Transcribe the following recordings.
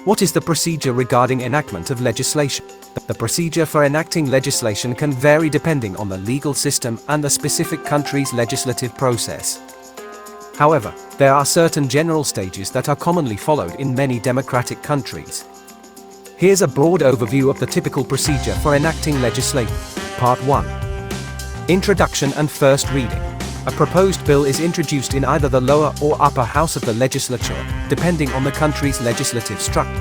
What is the procedure regarding enactment of legislation? The procedure for enacting legislation can vary depending on the legal system and the specific country's legislative process. However, there are certain general stages that are commonly followed in many democratic countries. Here's a broad overview of the typical procedure for enacting legislation. Part 1. Introduction and first reading. A proposed bill is introduced in either the lower or upper house of the legislature, depending on the country's legislative structure.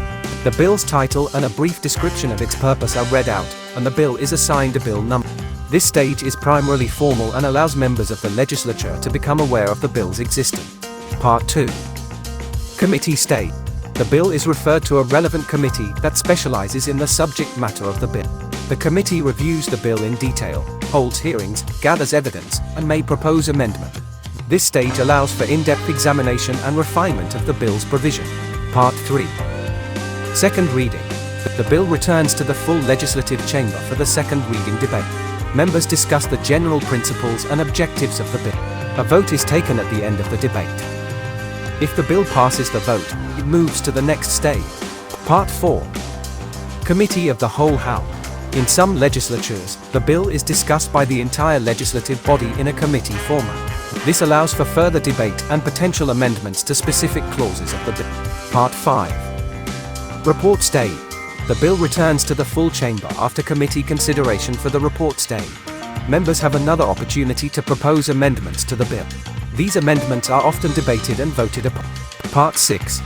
The bill's title and a brief description of its purpose are read out, and the bill is assigned a bill number. This stage is primarily formal and allows members of the legislature to become aware of the bill's existence. Part 2. Committee stage. The bill is referred to a relevant committee that specializes in the subject matter of the bill. The committee reviews the bill in detail, holds hearings, gathers evidence, and may propose amendment. This stage allows for in-depth examination and refinement of the bill's provision. Part 3. Second reading. The bill returns to the full legislative chamber for the second reading debate. Members discuss the general principles and objectives of the bill. A vote is taken at the end of the debate. If the bill passes the vote, it moves to the next stage. Part 4. Committee of the whole House. In some legislatures, the bill is discussed by the entire legislative body in a committee format. This allows for further debate and potential amendments to specific clauses of the bill. Part 5. Report stage. The bill returns to the full chamber after committee consideration for the report stage. Members have another opportunity to propose amendments to the bill. These amendments are often debated and voted upon. Part 6.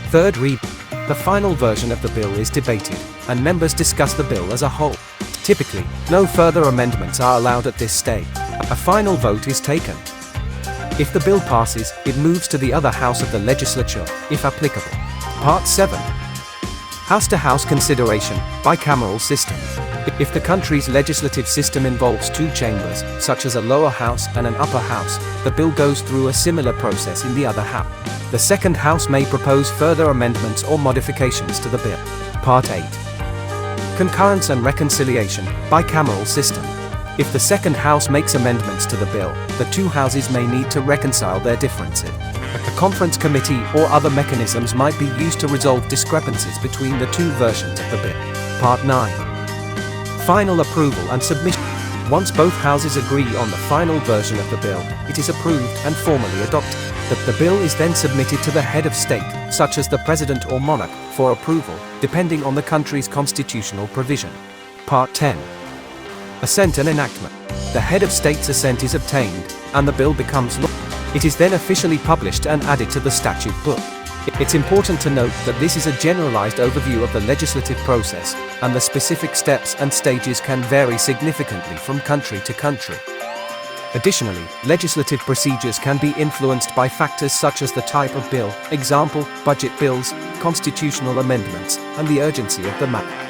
Third reading. The final version of the bill is debated, and members discuss the bill as a whole. Typically, no further amendments are allowed at this stage. A final vote is taken. If the bill passes, it moves to the other house of the legislature, if applicable. Part 7. House-to-house consideration, bicameral system. If the country's legislative system involves two chambers, such as a lower house and an upper house, the bill goes through a similar process in the other house. The second house may propose further amendments or modifications to the bill. Part 8. Concurrence and reconciliation, bicameral system. If the second house makes amendments to the bill, the two houses may need to reconcile their differences. A conference committee or other mechanisms might be used to resolve discrepancies between the two versions of the bill. Part 9. Final approval and submission. Once both houses agree on the final version of the bill, it is approved and formally adopted. The bill is then submitted to the head of state, such as the president or monarch, for approval, depending on the country's constitutional provision. Part 10. Assent and enactment. The head of state's assent is obtained, and the bill becomes law. It is then officially published and added to the statute book. It's important to note that this is a generalized overview of the legislative process, and the specific steps and stages can vary significantly from country to country. Additionally, legislative procedures can be influenced by factors such as the type of bill, example, budget bills, constitutional amendments, and the urgency of the matter.